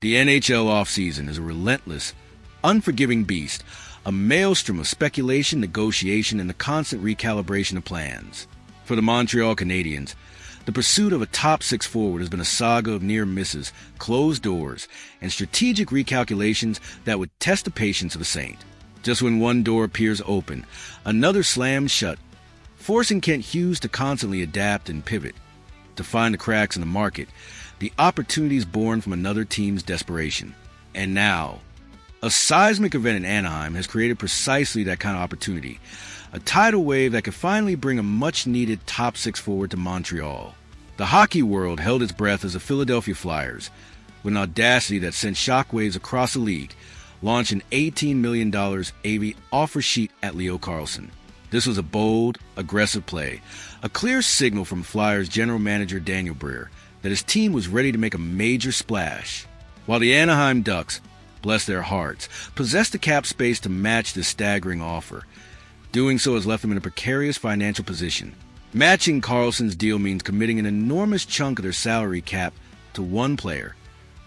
The NHL offseason is a relentless, unforgiving beast, a maelstrom of speculation, negotiation, and the constant recalibration of plans. For the Montreal Canadiens, the pursuit of a top-six forward has been a saga of near misses, closed doors, and strategic recalculations that would test the patience of a saint. Just when one door appears open, another slams shut, forcing Kent Hughes to constantly adapt and pivot. To find the cracks in the market, the opportunities born from another team's desperation. And now, a seismic event in Anaheim has created precisely that kind of opportunity. A tidal wave that could finally bring a much-needed top-six forward to Montreal. The hockey world held its breath as the Philadelphia Flyers, with an audacity that sent shockwaves across the league, launched an $18 million AV offer sheet at Leo Carlsson. This was a bold, aggressive play, a clear signal from Flyers general manager Daniel Briere that his team was ready to make a major splash. While the Anaheim Ducks, bless their hearts, possessed the cap space to match this staggering offer, doing so has left them in a precarious financial position. Matching Carlson's deal means committing an enormous chunk of their salary cap to one player,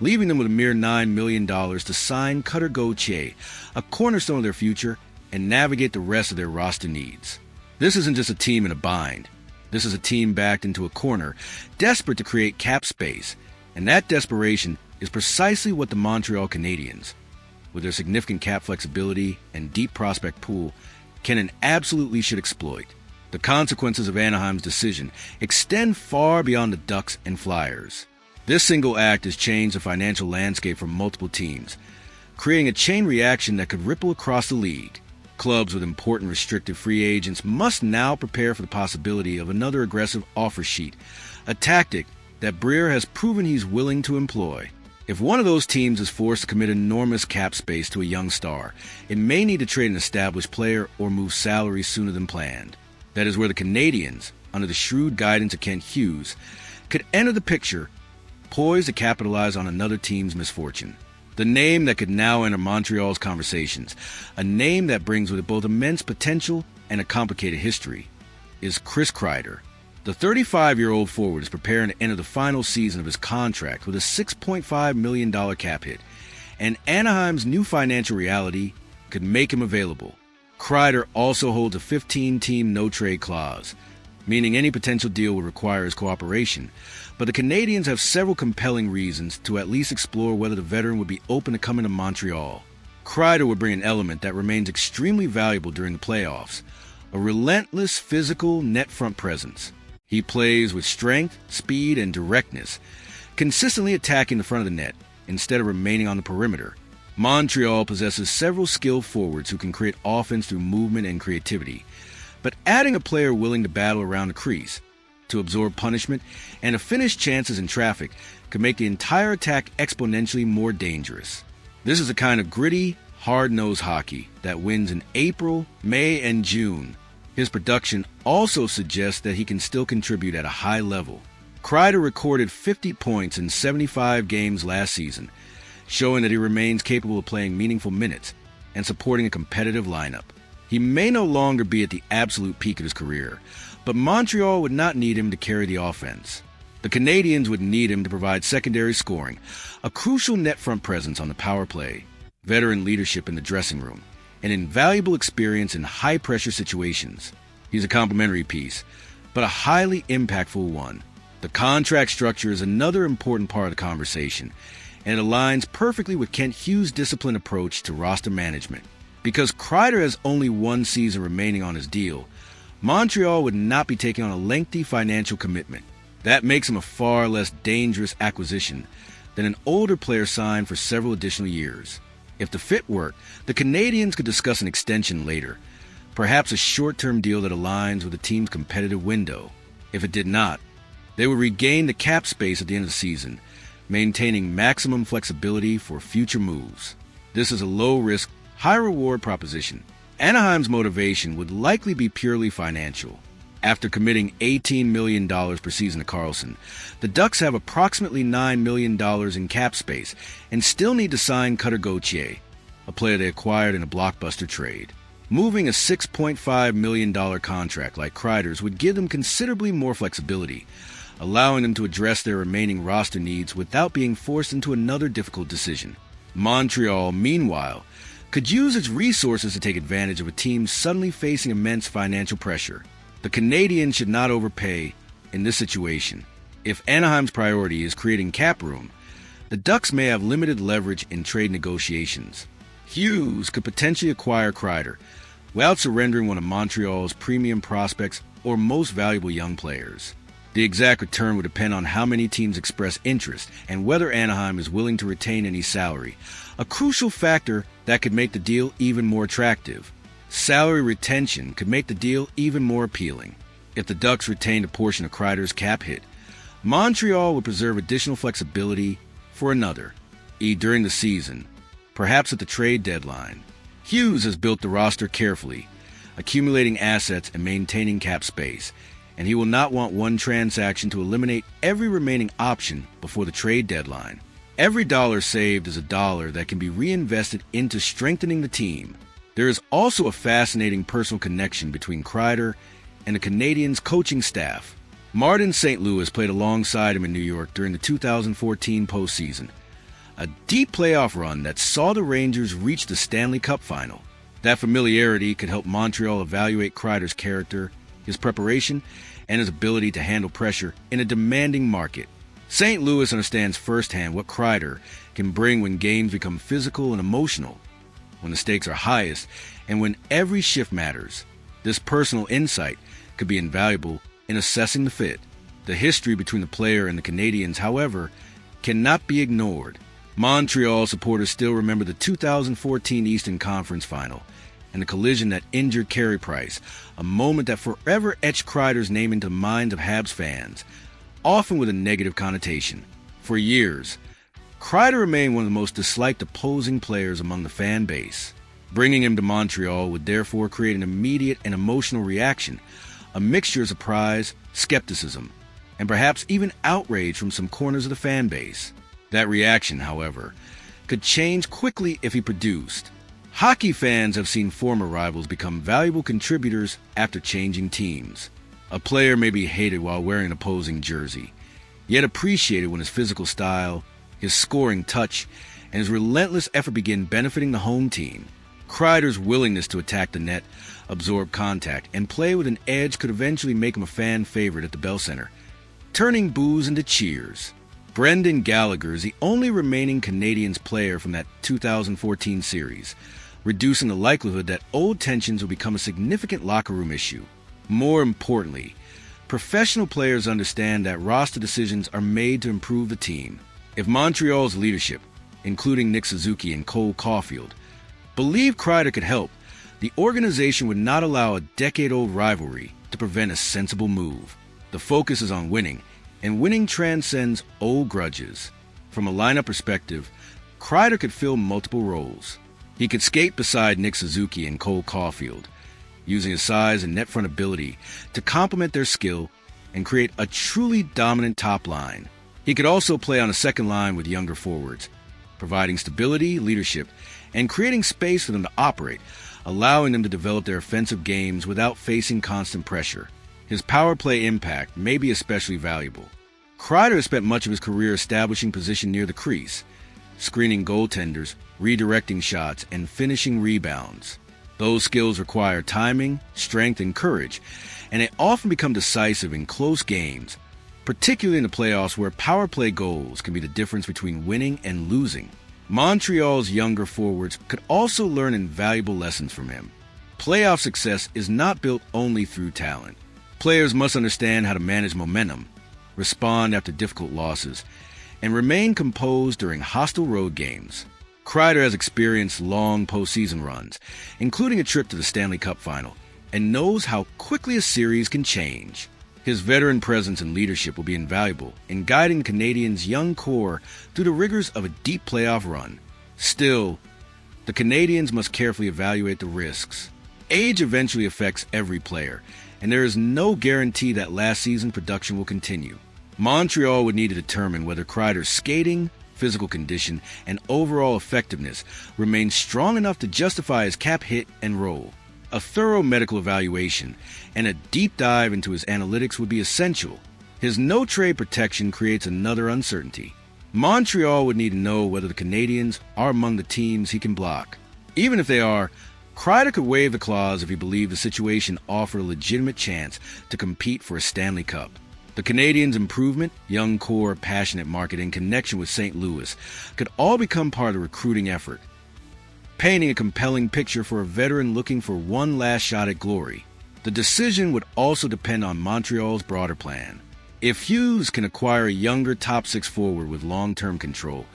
leaving them with a mere $9 million to sign Cutter Gauthier, a cornerstone of their future, and navigate the rest of their roster needs. This isn't just a team in a bind. This is a team backed into a corner, desperate to create cap space, and that desperation is precisely what the Montreal Canadiens, with their significant cap flexibility and deep prospect pool, can and absolutely should exploit. The consequences of Anaheim's decision extend far beyond the Ducks and Flyers. This single act has changed the financial landscape for multiple teams, creating a chain reaction that could ripple across the league. Clubs with important restricted free agents must now prepare for the possibility of another aggressive offer sheet, a tactic that Briere has proven he's willing to employ. If one of those teams is forced to commit enormous cap space to a young star, it may need to trade an established player or move salary sooner than planned. That is where the Canadiens, under the shrewd guidance of Kent Hughes, could enter the picture, poised to capitalize on another team's misfortune. The name that could now enter Montreal's conversations, a name that brings with it both immense potential and a complicated history, is Chris Kreider. The 35-year-old forward is preparing to enter the final season of his contract with a $6.5 million cap hit, and Anaheim's new financial reality could make him available. Kreider also holds a 15-team no-trade clause, meaning any potential deal would require his cooperation, but the Canadiens have several compelling reasons to at least explore whether the veteran would be open to coming to Montreal. Kreider would bring an element that remains extremely valuable during the playoffs, a relentless physical net front presence. He plays with strength, speed, and directness, consistently attacking the front of the net instead of remaining on the perimeter. Montreal possesses several skilled forwards who can create offense through movement and creativity, but adding a player willing to battle around the crease, to absorb punishment, and to finish chances in traffic could make the entire attack exponentially more dangerous. This is a kind of gritty, hard-nosed hockey that wins in April, May, and June. His production also suggests that he can still contribute at a high level. Kreider recorded 50 points in 75 games last season, showing that he remains capable of playing meaningful minutes and supporting a competitive lineup. He may no longer be at the absolute peak of his career, but Montreal would not need him to carry the offense. The Canadiens would need him to provide secondary scoring, a crucial net front presence on the power play, veteran leadership in the dressing room, and invaluable experience in high-pressure situations. He's a complementary piece, but a highly impactful one. The contract structure is another important part of the conversation, and it aligns perfectly with Kent Hughes' disciplined approach to roster management. Because Kreider has only one season remaining on his deal, Montreal would not be taking on a lengthy financial commitment. That makes him a far less dangerous acquisition than an older player signed for several additional years. If the fit worked, the Canadiens could discuss an extension later, perhaps a short-term deal that aligns with the team's competitive window. If it did not, they would regain the cap space at the end of the season, maintaining maximum flexibility for future moves. This is a low-risk, high-reward proposition. Anaheim's motivation would likely be purely financial. After committing $18 million per season to Carlsson, the Ducks have approximately $9 million in cap space and still need to sign Cutter Gauthier, a player they acquired in a blockbuster trade. Moving a $6.5 million contract like Kreider's would give them considerably more flexibility, allowing them to address their remaining roster needs without being forced into another difficult decision. Montreal, meanwhile, could use its resources to take advantage of a team suddenly facing immense financial pressure. The Canadiens should not overpay in this situation. If Anaheim's priority is creating cap room, the Ducks may have limited leverage in trade negotiations. Hughes could potentially acquire Kreider without surrendering one of Montreal's premium prospects or most valuable young players. The exact return would depend on how many teams express interest and whether Anaheim is willing to retain any salary, a crucial factor that could make the deal even more attractive. Salary retention could make the deal even more appealing. If the Ducks retained a portion of Kreider's cap hit, Montreal would preserve additional flexibility for another, during the season, perhaps at the trade deadline. Hughes has built the roster carefully, accumulating assets and maintaining cap space, and he will not want one transaction to eliminate every remaining option before the trade deadline. Every dollar saved is a dollar that can be reinvested into strengthening the team. There is also a fascinating personal connection between Kreider and the Canadiens' coaching staff. Martin St. Louis played alongside him in New York during the 2014 postseason, a deep playoff run that saw the Rangers reach the Stanley Cup final. That familiarity could help Montreal evaluate Kreider's character, his preparation, and his ability to handle pressure in a demanding market. St. Louis understands firsthand what Kreider can bring when games become physical and emotional, when the stakes are highest, and when every shift matters. This personal insight could be invaluable in assessing the fit. The history between the player and the Canadiens, however, cannot be ignored. Montreal supporters still remember the 2014 Eastern Conference Final and the collision that injured Carey Price, a moment that forever etched Kreider's name into the minds of Habs fans, often with a negative connotation. For years, Kreider remained one of the most disliked opposing players among the fan base. Bringing him to Montreal would therefore create an immediate and emotional reaction, a mixture of surprise, skepticism, and perhaps even outrage from some corners of the fan base. That reaction, however, could change quickly if he produced. Hockey fans have seen former rivals become valuable contributors after changing teams. A player may be hated while wearing an opposing jersey, yet appreciated when his physical style, his scoring touch, and his relentless effort begin benefiting the home team. Kreider's willingness to attack the net, absorb contact, and play with an edge could eventually make him a fan favorite at the Bell Center, turning boos into cheers. Brendan Gallagher is the only remaining Canadiens player from that 2014 series, reducing the likelihood that old tensions will become a significant locker room issue. More importantly, professional players understand that roster decisions are made to improve the team. If Montreal's leadership, including Nick Suzuki and Cole Caulfield, believed Kreider could help, the organization would not allow a decade-old rivalry to prevent a sensible move. The focus is on winning, and winning transcends old grudges. From a lineup perspective, Kreider could fill multiple roles. He could skate beside Nick Suzuki and Cole Caulfield, using his size and net front ability to complement their skill and create a truly dominant top line. He could also play on a second line with younger forwards, providing stability, leadership, and creating space for them to operate, allowing them to develop their offensive games without facing constant pressure. His power play impact may be especially valuable. Kreider has spent much of his career establishing position near the crease, screening goaltenders, redirecting shots, and finishing rebounds. Those skills require timing, strength, and courage, and they often become decisive in close games, particularly in the playoffs where power play goals can be the difference between winning and losing. Montreal's younger forwards could also learn invaluable lessons from him. Playoff success is not built only through talent. Players must understand how to manage momentum, respond after difficult losses, and remain composed during hostile road games. Kreider has experienced long postseason runs, including a trip to the Stanley Cup final, and knows how quickly a series can change. His veteran presence and leadership will be invaluable in guiding the Canadiens' young core through the rigors of a deep playoff run. Still, the Canadiens must carefully evaluate the risks. Age eventually affects every player, and there is no guarantee that last season's production will continue. Montreal would need to determine whether Kreider's skating, physical condition, and overall effectiveness remain strong enough to justify his cap hit and role. A thorough medical evaluation and a deep dive into his analytics would be essential. His no-trade protection creates another uncertainty. Montreal would need to know whether the Canadiens are among the teams he can block. Even if they are, Kreider could waive the clause if he believed the situation offered a legitimate chance to compete for a Stanley Cup. The Canadiens' improvement, young core, passionate market in connection with St. Louis could all become part of the recruiting effort, painting a compelling picture for a veteran looking for one last shot at glory. The decision would also depend on Montreal's broader plan. If Hughes can acquire a younger top-six forward with long-term control,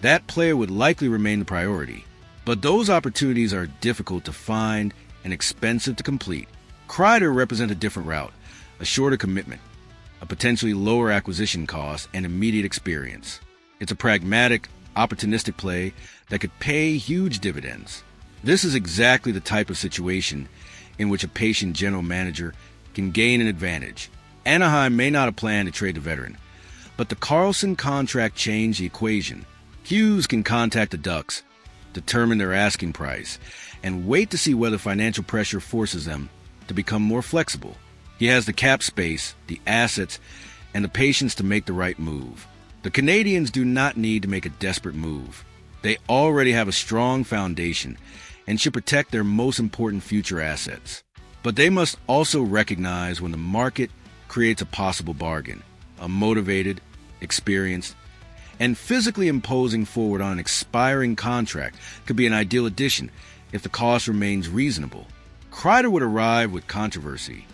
that player would likely remain the priority. But those opportunities are difficult to find and expensive to complete. Kreider represents a different route, a shorter commitment, a potentially lower acquisition cost, and immediate experience. It's a pragmatic, opportunistic play that could pay huge dividends. This is exactly the type of situation in which a patient general manager can gain an advantage. Anaheim may not have planned to trade the veteran, but the Carlson contract changed the equation. Hughes can contact the Ducks, determine their asking price, and wait to see whether financial pressure forces them to become more flexible. He has the cap space, the assets, and the patience to make the right move. The Canadiens do not need to make a desperate move. They already have a strong foundation and should protect their most important future assets. But they must also recognize when the market creates a possible bargain. A motivated, experienced, and physically imposing forward on an expiring contract could be an ideal addition if the cost remains reasonable. Kreider would arrive with controversy.